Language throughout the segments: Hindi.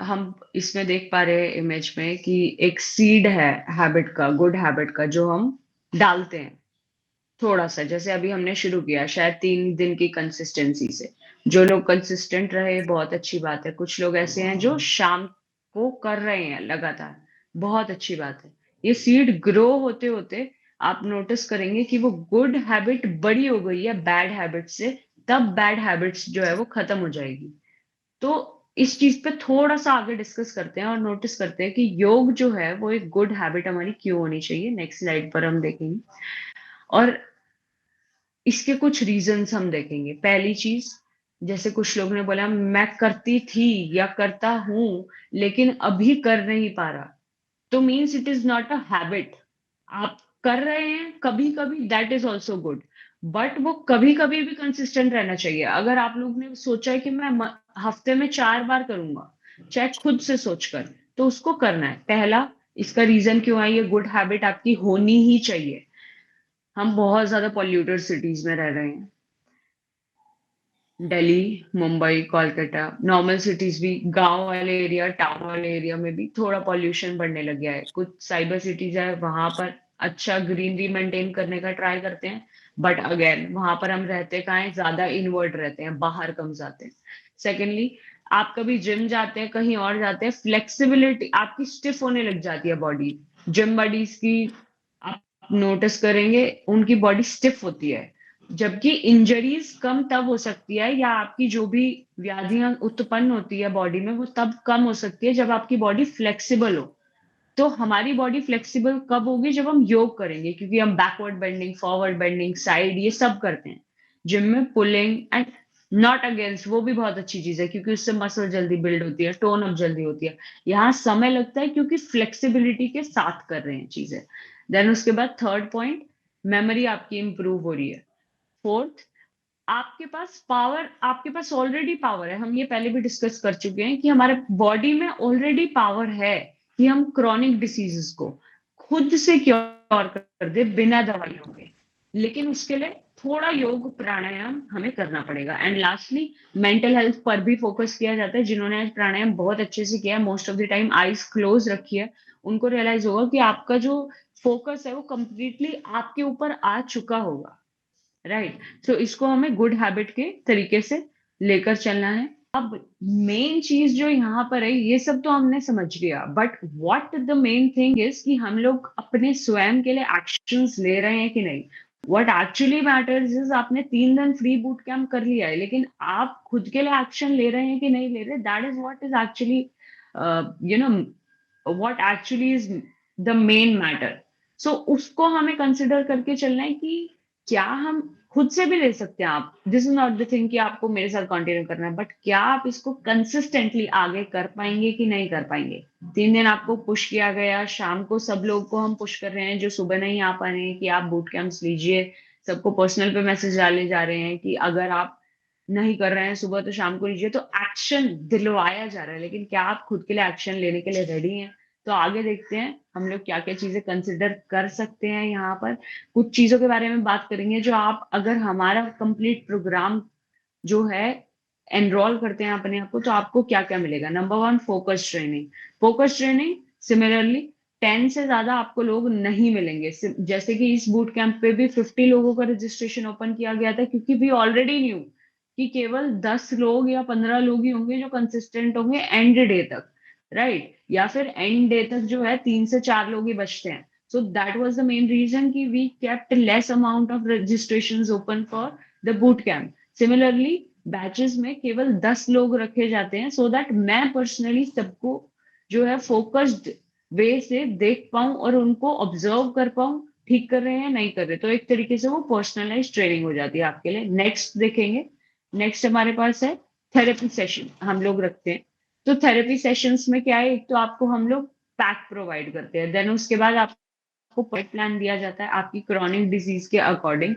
हम इसमें देख पा रहे हैं इमेज में कि एक सीड है हैबिट का, गुड हैबिट का, जो हम डालते हैं थोड़ा सा। जैसे अभी हमने शुरू किया शायद 3 दिन की कंसिस्टेंसी से, जो लोग कंसिस्टेंट रहे बहुत अच्छी बात है। कुछ लोग ऐसे हैं जो शाम को कर रहे हैं लगातार, बहुत अच्छी बात है। ये सीड ग्रो होते होते आप नोटिस करेंगे कि वो गुड हैबिट बड़ी हो गई है बैड हैबिट से, तब बैड हैबिट्स जो है वो खत्म हो जाएगी। तो इस चीज पे थोड़ा सा आगे डिस्कस करते हैं और नोटिस करते हैं कि योग जो है वो एक गुड हैबिट हमारी क्यों होनी चाहिए। नेक्स्ट स्लाइड पर हम देखेंगे और इसके कुछ रीजंस हम देखेंगे। पहली चीज, जैसे कुछ लोग ने बोला मैं करती थी या करता हूं लेकिन अभी कर नहीं पा रहा, तो means it is not a habit. आप कर रहे हैं कभी कभी, that is also good, but वो कभी कभी भी कंसिस्टेंट रहना चाहिए। अगर आप लोग ने सोचा है कि मैं हफ्ते में 4 बार करूंगा, चाहे खुद से सोचकर, तो उसको करना है। पहला, इसका रीजन क्यों है, ये गुड हैबिट आपकी होनी ही चाहिए। हम बहुत ज्यादा पॉल्यूटेड सिटीज में रह रहे हैं, दिल्ली, मुंबई, कोलकाता, नॉर्मल सिटीज भी, गांव वाले एरिया, टाउन वाले एरिया में भी थोड़ा पॉल्यूशन बढ़ने लग गया है। कुछ साइबर सिटीज है, वहां पर अच्छा ग्रीनरी मेंटेन करने का ट्राई करते हैं, बट अगेन वहां पर हम रहते कहाँ हैं, ज्यादा इनवर्ट रहते हैं, बाहर कम जाते हैं। सेकेंडली, आप कभी जिम जाते हैं, कहीं और जाते हैं, फ्लेक्सिबिलिटी आपकी स्टिफ होने लग जाती है बॉडी। जिम बॉडीज की आप नोटिस करेंगे उनकी बॉडी स्टिफ होती है, जबकि इंजरीज कम तब हो सकती है, या आपकी जो भी व्याधियां उत्पन्न होती है बॉडी में, वो तब कम हो सकती है जब आपकी बॉडी फ्लेक्सिबल हो। तो हमारी बॉडी फ्लेक्सिबल कब होगी, जब हम योग करेंगे, क्योंकि हम backward bending, forward bending, side, ये सब करते हैं जिम में। पुलिंग एंड नॉट अगेंस्ट, वो भी बहुत अच्छी चीज है क्योंकि उससे मसल जल्दी बिल्ड होती है, टोन अप जल्दी होती है। यहाँ समय लगता है क्योंकि फ्लेक्सिबिलिटी के साथ कर रहे हैं चीजें। देन उसके बाद थर्ड पॉइंट, मेमोरी आपकी इंप्रूव हो रही है। फोर्थ, आपके पास पावर, आपके पास ऑलरेडी पावर है। हम ये पहले भी डिस्कस कर चुके हैं कि हमारे बॉडी में ऑलरेडी पावर है कि हम क्रॉनिक डिसीजेस को खुद से क्योर कर दे बिना दवाइयों के। लेकिन उसके लिए थोड़ा योग प्राणायाम हमें करना पड़ेगा। एंड लास्टली, मेंटल हेल्थ पर भी फोकस किया जाता है। जिन्होंने आज प्राणायाम बहुत अच्छे से किया है, most of the time eyes close रखी है, उनको रियलाइज होगा कि आपका जो फोकस है वो कंप्लीटली आपके ऊपर आ चुका होगा। राइट। सो इसको हमें गुड हैबिट के तरीके से लेकर चलना है। अब मेन चीज जो यहाँ पर है, ये सब तो हमने समझ लिया, but what the main thing is कि हम लोग अपने स्वयं के लिए एक्शंस ले रहे हैं कि नहीं। व्हाट एक्चुअली मैटर्स इज, आपने 3 दिन फ्री बूट कैंप कर लिया है, लेकिन आप खुद के लिए एक्शन ले रहे हैं कि नहीं ले रहे, that is what is actually you know what actually is the main matter. So उसको हमें कंसिडर करके चलना है कि क्या हम खुद से भी ले सकते हैं। आप, this is not the thing कि आपको मेरे साथ कंटिन्यू करना है, बट क्या आप इसको कंसिस्टेंटली आगे कर पाएंगे कि नहीं कर पाएंगे। 3 दिन आपको पुश किया गया, शाम को सब लोग को हम पुश कर रहे हैं जो सुबह नहीं आ पा रहे हैं कि आप बूट कैंप्स लीजिए। सबको पर्सनल पे मैसेज डाले जा रहे हैं कि अगर आप नहीं कर रहे हैं सुबह तो शाम को लीजिए। तो एक्शन दिलवाया जा रहा है, लेकिन क्या आप खुद के लिए एक्शन लेने के लिए रेडी हैं। तो आगे देखते हैं हम लोग क्या क्या चीजें कंसिडर कर सकते हैं। यहाँ पर कुछ चीजों के बारे में बात करेंगे जो आप, अगर हमारा कंप्लीट प्रोग्राम जो है एनरोल करते हैं अपने आप को, तो आपको क्या क्या मिलेगा। Number one, focus training. Focus training similarly 10 से ज्यादा आपको लोग नहीं मिलेंगे। जैसे कि इस बूट कैंप पे भी 50 लोगों का रजिस्ट्रेशन ओपन किया गया था, क्योंकि वी ऑलरेडी न्यू कि केवल 10 लोग या 15 लोग ही होंगे जो कंसिस्टेंट होंगे एंड डे तक। राइट। या फिर एंड डे तक जो है 3 से 4 लोग ही बचते हैं। So that was the main reason कि we kept less amount of registration open for the boot camp. Similarly batches में केवल 10 लोग रखे जाते हैं, सो दैट मैं पर्सनली सबको जो है फोकस्ड वे से देख पाऊं और उनको ऑब्जर्व कर पाऊं, ठीक कर रहे हैं नहीं कर रहे। तो एक तरीके से वो पर्सनलाइज ट्रेनिंग हो जाती है आपके लिए। नेक्स्ट देखेंगे, नेक्स्ट हमारे पास है थेरेपी सेशन हम लोग रखते हैं। तो थेरेपी सेशंस में क्या है, एक तो आपको हम लोग पैक प्रोवाइड करते हैं, देन उसके बाद आपको प्लान दिया जाता है आपकी क्रॉनिक डिजीज के अकॉर्डिंग।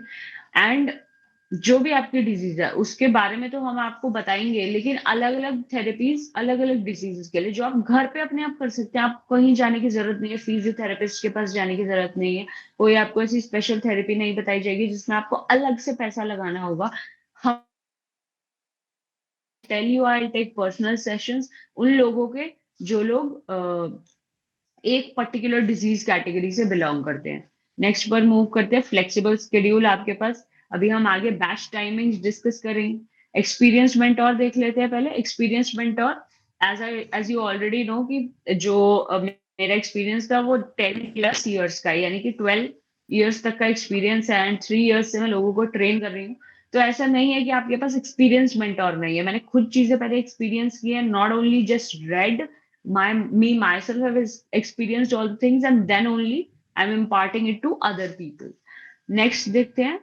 एंड जो भी आपकी डिजीज है उसके बारे में तो हम आपको बताएंगे, लेकिन अलग अलग थेरेपीज अलग अलग डिजीजेस के लिए जो आप घर पे अपने आप कर सकते हैं। आप कहीं जाने की जरूरत नहीं है, फिजियोथेरेपिस्ट के पास जाने की जरूरत नहीं है, कोई आपको ऐसी स्पेशल थेरेपी नहीं बताई जाएगी जिसमें आपको अलग से पैसा लगाना होगा। हम tell you, I take personal sessions उन लोगों के जो लोग एक पर्टिकुलर डिजीज कैटेगरी से बिलोंग करते हैं। नेक्स्ट पर मूव करते हैं, फ्लेक्सिबल स्केड्यूल आपके पास। अभी हम आगे बैच टाइमिंग्स डिस्कस करेंगे। एक्सपीरियंस मेंटोर देख लेते हैं पहले। Experience mentor, as you already know कि जो मेरा एक्सपीरियंस था वो 10+ ईयर्स का है, यानी कि 12 ईयर्स तक का एक्सपीरियंस है, एंड 3 ईयर्स से मैं लोगों को ट्रेन कर रही हूँ। तो ऐसा नहीं है कि आपके पास एक्सपीरियंस मेंटोर नहीं है, मैंने खुद चीजें पहले एक्सपीरियंस की है, not only just red, me myself have experienced all the things, and then only I'm imparting it to other people. Next देखते हैं,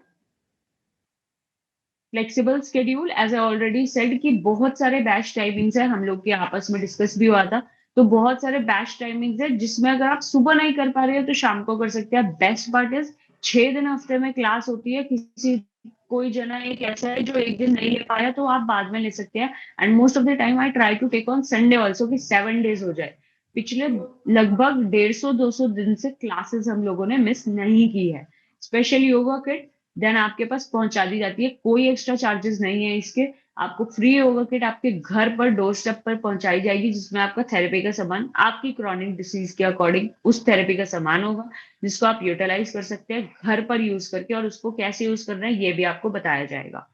flexible schedule. As I already said कि बहुत सारे बैच टाइमिंग्स है, हम लोग के आपस में डिस्कस भी हुआ था। तो बहुत सारे बैच टाइमिंग्स है जिसमें अगर आप सुबह नहीं कर पा रहे हो तो शाम को कर सकते हैं। बेस्ट पार्ट इज 6 दिन हफ्ते में क्लास होती है। किसी कोई जना एक ऐसा है जो एक दिन नहीं ले पाया तो आप बाद में ले सकते हैं। And most of the time I try to take on Sunday also, कि 7 डेज हो जाए। पिछले लगभग 150-200 दिन से क्लासेस हम लोगों ने मिस नहीं की है। स्पेशल योगा किट देन आपके पास पहुंचा दी जाती है, कोई एक्स्ट्रा चार्जेस नहीं है इसके। आपको फ्री योगा किट आपके घर पर डोर स्टेप पर पहुंचाई जाएगी, जिसमें आपका थेरेपी का सामान आपकी क्रॉनिक डिसीज के अकॉर्डिंग उस थेरेपी का सामान होगा, जिसको आप यूटिलाइज कर सकते हैं घर पर यूज करके, और उसको कैसे यूज करना है ये भी आपको बताया जाएगा।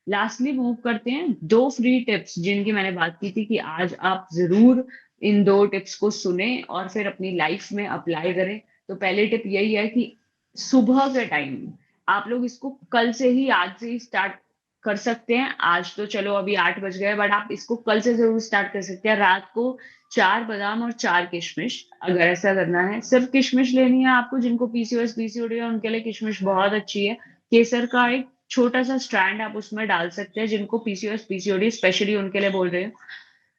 लास्टली मूव करते हैं, 2 फ्री टिप्स जिनकी मैंने बात की थी कि आज आप जरूर इन 2 टिप्स को सुने और फिर अपनी लाइफ में अप्लाई करें। तो पहली टिप यही है कि सुबह के टाइम आप लोग इसको कल से ही, आज से ही स्टार्ट कर सकते हैं। आज तो चलो अभी 8 बज गए, बट आप इसको कल से जरूर स्टार्ट कर सकते हैं। रात को 4 बादाम और 4 किशमिश, अगर ऐसा करना है, सिर्फ किशमिश लेनी है आपको। जिनको पीसीओएस पीसीओडी है उनके लिए किशमिश बहुत अच्छी है। केसर का एक छोटा सा स्ट्रैंड आप उसमें डाल सकते हैं, जिनको पीसीओएस पीसीओडी स्पेशली उनके लिए बोल रहे हैं,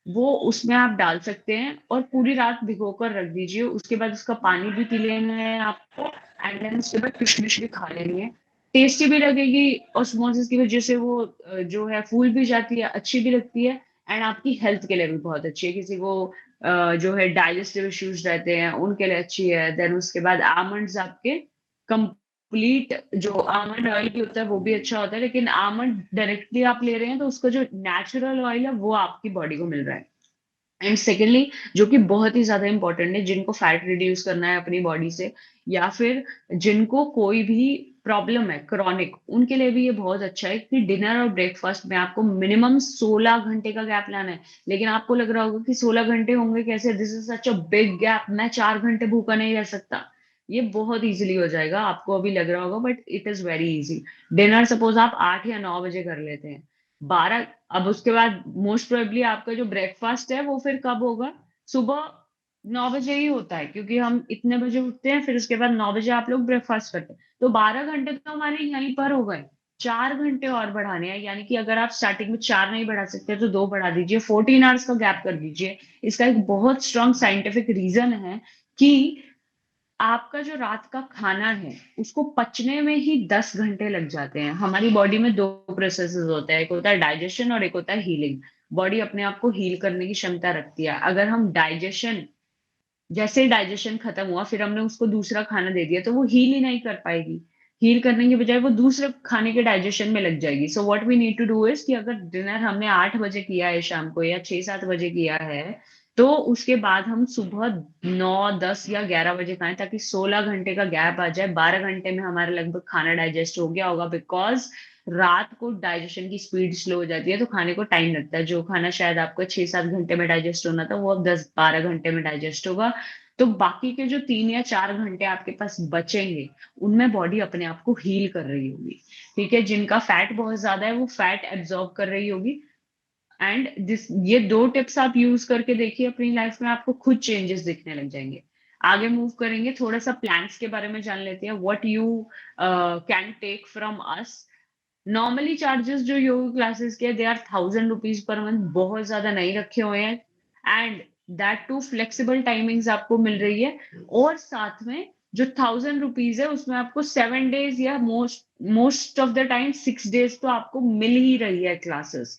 वो उसमें आप डाल सकते हैं और पूरी रात भिगो कर रख दीजिए। उसके बाद उसका पानी भी पी लेना है आपको, एंड देन उसके बाद किशमिश भी खा लेनी है। टेस्टी भी लगेगी, ऑस्मोसिस की वजह से वो जो है फूल भी जाती है, अच्छी भी लगती है, एंड आपकी हेल्थ के लिए भी बहुत अच्छी है। किसी को जो है डाइजेस्टिव इश्यूज रहते हैं उनके लिए अच्छी है। देन उसके बाद आमंड्स आपके कंप्लीट, जो आमंड ऑयल भी होता है वो भी अच्छा होता है, लेकिन आमंड डायरेक्टली आप ले रहे हैं तो उसका जो नेचुरल ऑयल है वो आपकी बॉडी को मिल रहा है। एंड सेकेंडली, जो कि बहुत ही ज्यादा इंपॉर्टेंट है, जिनको फैट रिड्यूस करना है अपनी बॉडी से, या फिर जिनको कोई भी प्रॉब्लम है क्रॉनिक, उनके लिए भी ये बहुत अच्छा है कि डिनर और ब्रेकफास्ट में आपको मिनिमम 16 घंटे का गैप लाना है। लेकिन आपको लग रहा होगा कि 16 घंटे होंगे कैसे, this is such a big gap, मैं 4 घंटे भूखा नहीं रह सकता। ये बहुत इजीली हो जाएगा, आपको अभी लग रहा होगा but it is very easy. Dinner suppose आप 8 या 9 बजे कर लेते हैं, 12, अब उसके बाद मोस्ट प्रोबेबली आपका जो ब्रेकफास्ट है वो फिर कब होगा, सुबह 9 बजे ही होता है, क्योंकि हम इतने बजे उठते हैं, फिर उसके बाद 9 बजे आप लोग ब्रेकफास्ट करते हैं, तो 12 घंटे तो हमारे यहीं पर हो गए। 4 घंटे और बढ़ाने हैं, यानी कि अगर आप स्टार्टिंग में 4 नहीं बढ़ा सकते तो 2 बढ़ा दीजिए, 14 आवर्स का गैप कर दीजिए। इसका एक बहुत स्ट्रॉन्ग साइंटिफिक रीजन है कि आपका जो रात का खाना है उसको पचने में ही 10 घंटे लग जाते हैं। हमारी बॉडी में दो प्रोसेसेस होते हैं, एक होता है डाइजेशन और एक होता है हीलिंग। बॉडी अपने आप को हील करने की क्षमता रखती है। अगर हम डाइजेशन, जैसे ही डाइजेशन खत्म हुआ फिर हमने उसको दूसरा खाना दे दिया तो वो हील ही नहीं कर पाएगी। हील करने की बजाय वो दूसरे खाने के डाइजेशन में लग जाएगी। So what we need to do is कि अगर डिनर हमने 8 बजे किया है शाम को, या 6-7 बजे किया है, तो उसके बाद हम सुबह 9, 10 या 11 बजे खाएं, ताकि 16 घंटे का गैप आ जाए। 12 घंटे में हमारा लगभग खाना डाइजेस्ट हो गया होगा, बिकॉज रात को डाइजेशन की स्पीड स्लो हो जाती है तो खाने को टाइम लगता है। जो खाना शायद आपको 6-7 घंटे में डाइजेस्ट होना था वो अब 10-12 घंटे में डाइजेस्ट होगा। तो बाकी के जो 3 या 4 घंटे आपके पास बचेंगे उनमें बॉडी अपने आप को हील कर रही होगी। ठीक है, जिनका फैट बहुत ज्यादा है वो फैट एब्जॉर्ब कर रही होगी। एंड दिस, ये 2 टिप्स आप यूज करके देखिए अपनी लाइफ में, आपको खुद चेंजेस दिखने लग जाएंगे। आगे मूव करेंगे, थोड़ा सा प्लान्स के बारे में जान लेते हैं, what you can take from us. Normally charges जो योगा क्लासेस के, they are 1000 rupees per month, बहुत ज्यादा नहीं रखे हुए हैं। And that too flexible timings आपको मिल रही है। और साथ में जो 1000 रुपीज है उसमें आपको 7 डेज या most most of the time 6 days तो आपको मिल ही रही है क्लासेस।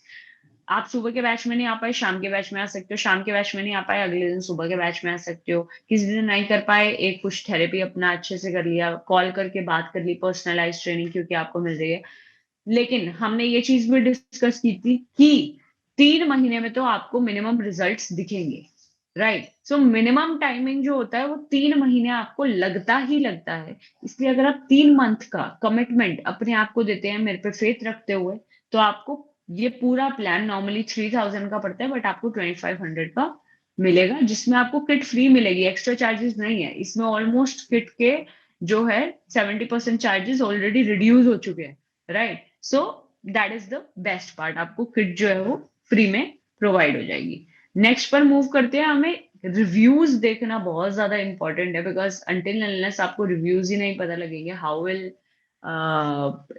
आप सुबह के बैच में नहीं आ पाए, शाम के बैच में आ सकते हो, शाम के बैच में नहीं आ पाए, अगले दिन सुबह के बैच में आ सकते हो। किसी दिन नहीं कर पाए, एक कुछ थेरेपी अपना अच्छे से कर लिया, कॉल करके बात कर ली, पर्सनलाइज ट्रेनिंग क्योंकि आपको मिल रही है। लेकिन हमने ये चीज भी डिस्कस की थी कि 3 महीने में तो आपको मिनिमम रिजल्ट्स दिखेंगे। राइट। सो मिनिमम टाइमिंग जो होता है वो 3 महीने आपको लगता ही लगता है। इसलिए अगर आप 3 मंथ का कमिटमेंट अपने आप को देते हैं मेरे पे फेथ रखते हुए, तो आपको ये पूरा प्लान नॉर्मली 3000 का पड़ता है, बट आपको 2500 का मिलेगा, जिसमें आपको किट फ्री मिलेगी, एक्स्ट्रा चार्जेस नहीं है इसमें। ऑलमोस्ट किट के जो है 70% चार्जेस ऑलरेडी रिड्यूस हो चुके हैं। Right. So that is the best part, आपको किट जो है वो फ्री में प्रोवाइड हो जाएगी। नेक्स्ट पर मूव करते हैं। हमें रिव्यूज देखना बहुत ज्यादा इंपॉर्टेंट है, बिकॉज अनटिल अनलेस आपको रिव्यूज ही नहीं पता लगेंगे, हाउ विल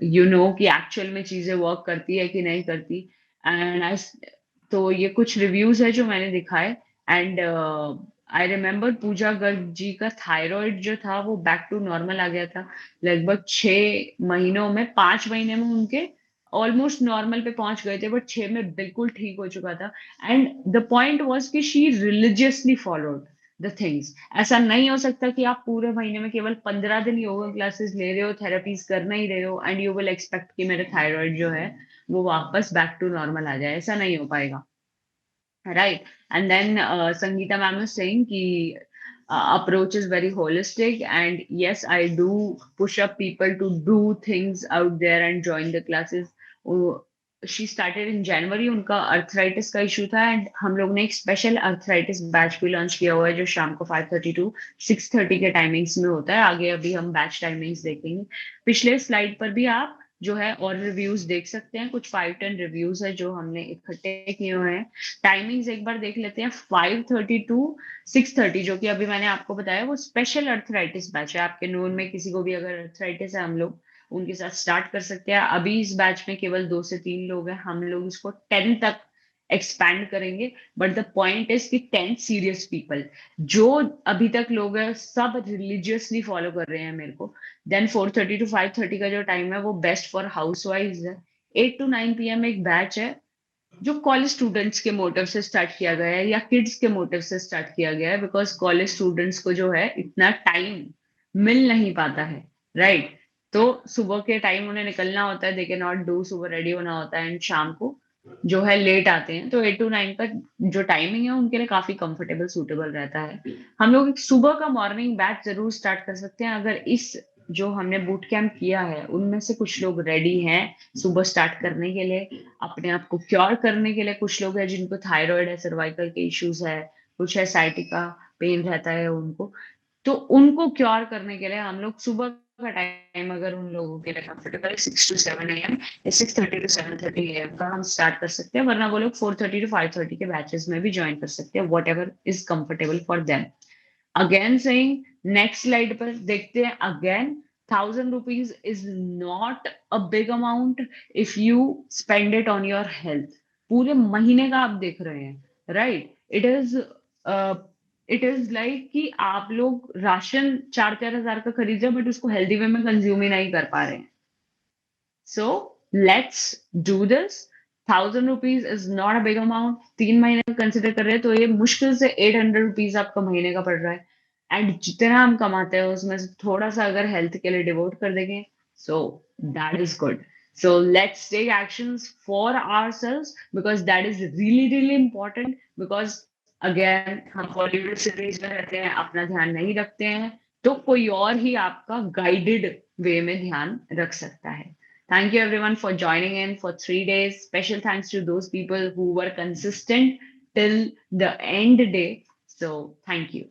यू नो कि एक्चुअल में चीजें वर्क करती है कि नहीं करती। एंड आई तो ये कुछ रिव्यूज है जो मैंने दिखाए। एंड आई रिमेम्बर पूजा गर्ग जी का थायराइड जो था वो बैक टू नॉर्मल आ गया था। लगभग 6 महीनों में, 5 महीने में उनके ऑलमोस्ट नॉर्मल पे पहुंच गए थे, बट 6 में बिल्कुल ठीक हो चुका था। एंड द पॉइंट वॉज कि she religiously followed the things. ऐसा नहीं हो सकता कि आप पूरे महीने में केवल 15 दिन योगा क्लासेस ले रहे हो, थेरेपीज कर नहीं रहे हो, एंड यू विल एक्सपेक्ट कि मेरे थायराइड जो है वो वापस बैक टू नॉर्मल आ जाए। ऐसा नहीं हो पाएगा। Right. And then Sangeeta ma'am is saying ki approach is very holistic. And yes, I do push up people to do things out there and join the classes. वो- She started in January, उनका अर्थराइटिस का इशू था, एंड हम लोग ने एक स्पेशल अर्थराइटिस बैच भी लॉन्च किया हुआ है, जो शाम को 5:30 टू 6:30 के टाइमिंग्स में होता है। आगे अभी हम बैच टाइमिंग्स देखेंगे। पिछले स्लाइड पर भी आप जो है और रिव्यूज देख सकते हैं, कुछ 5-10 रिव्यूज है जो हमने इकट्ठे किए हुए हैं। टाइमिंग्स एक बार देख लेते हैं। 5:30 टू 6:30 जो कि अभी मैंने आपको बताया, वो स्पेशल अर्थराइटिस बैच है। आपके नोन में किसी को भी अगर अर्थराइटिस है, हम लोग उनके साथ स्टार्ट कर सकते हैं। अभी इस बैच में केवल 2 से 3 लोग हैं, हम लोग इसको 10 तक एक्सपैंड करेंगे। बट द पॉइंट इज कि 10 सीरियस पीपल, जो अभी तक लोग हैं सब रिलीजियसली फॉलो कर रहे हैं मेरे को। देन 4:30 टू 5:30 का जो टाइम है वो बेस्ट फॉर हाउस वाइफ है। 8 to 9 PM एक बैच है जो कॉलेज स्टूडेंट्स के मोटिव से स्टार्ट किया गया है, या किड्स के मोटिव से स्टार्ट किया गया है, बिकॉज कॉलेज स्टूडेंट्स को जो है इतना टाइम मिल नहीं पाता है। राइट। तो सुबह के टाइम उन्हें निकलना होता है, दे के नॉट डू, सुबह रेडी होना होता है, एंड शाम को जो है लेट आते हैं। तो 8 to 9 का जो टाइमिंग है उनके लिए काफी कंफर्टेबल सूटेबल रहता है। हम लोग एक सुबह का मॉर्निंग बैच जरूर स्टार्ट कर सकते हैं, अगर इस जो हमने बूट कैंप किया है उनमें से कुछ लोग रेडी हैं सुबह स्टार्ट करने के लिए, अपने आप को क्योर करने के लिए। कुछ लोग हैं जिनको थायराइड है, सर्वाइकल के इश्यूज है, कुछ है साइटिका पेन रहता है उनको, तो उनको क्योर करने के लिए हम लोग सुबह का टाइम, अगर उन लोगों के लिए कंफर्टेबल है, 6 to 7 AM या 6:30 to 7:30 AM का हम स्टार्ट कर सकते हैं। वरना वो लोग 4:30 to 5:30 के बैचेस में भी ज्वाइन कर सकते हैं, what ever is comfortable for them. Again saying, next slide पर देखते हैं। Again, 1,000 rupees is not a big amount if you spend it on your health। पूरे महीने का आप देख रहे हैं। राइट। इट इज लाइक कि आप लोग राशन 4-4 हजार का खरीद रहे हो, बट उसको हेल्दी वे में कंज्यूम ही नहीं कर पा रहे हैं। So let's do this. 1,000 rupees is not a big amount. 3 महीने कंसिडर कर रहे हैं तो ये मुश्किल से 800 rupees आपका महीने का पड़ रहा है। एंड जितना हम कमाते हैं उसमें से थोड़ा सा अगर हेल्थ के लिए डिवोट कर देंगे, so that is good. So let's take actions for ourselves, because that is really really important. Because again, हम बॉलीवुड सीरीज में रहते हैं, अपना ध्यान नहीं रखते हैं, तो कोई और ही आपका गाइडेड वे में ध्यान रख सकता है। Thank you everyone for joining in for 3 days. Special thanks to those people who were consistent till the end day. So thank you.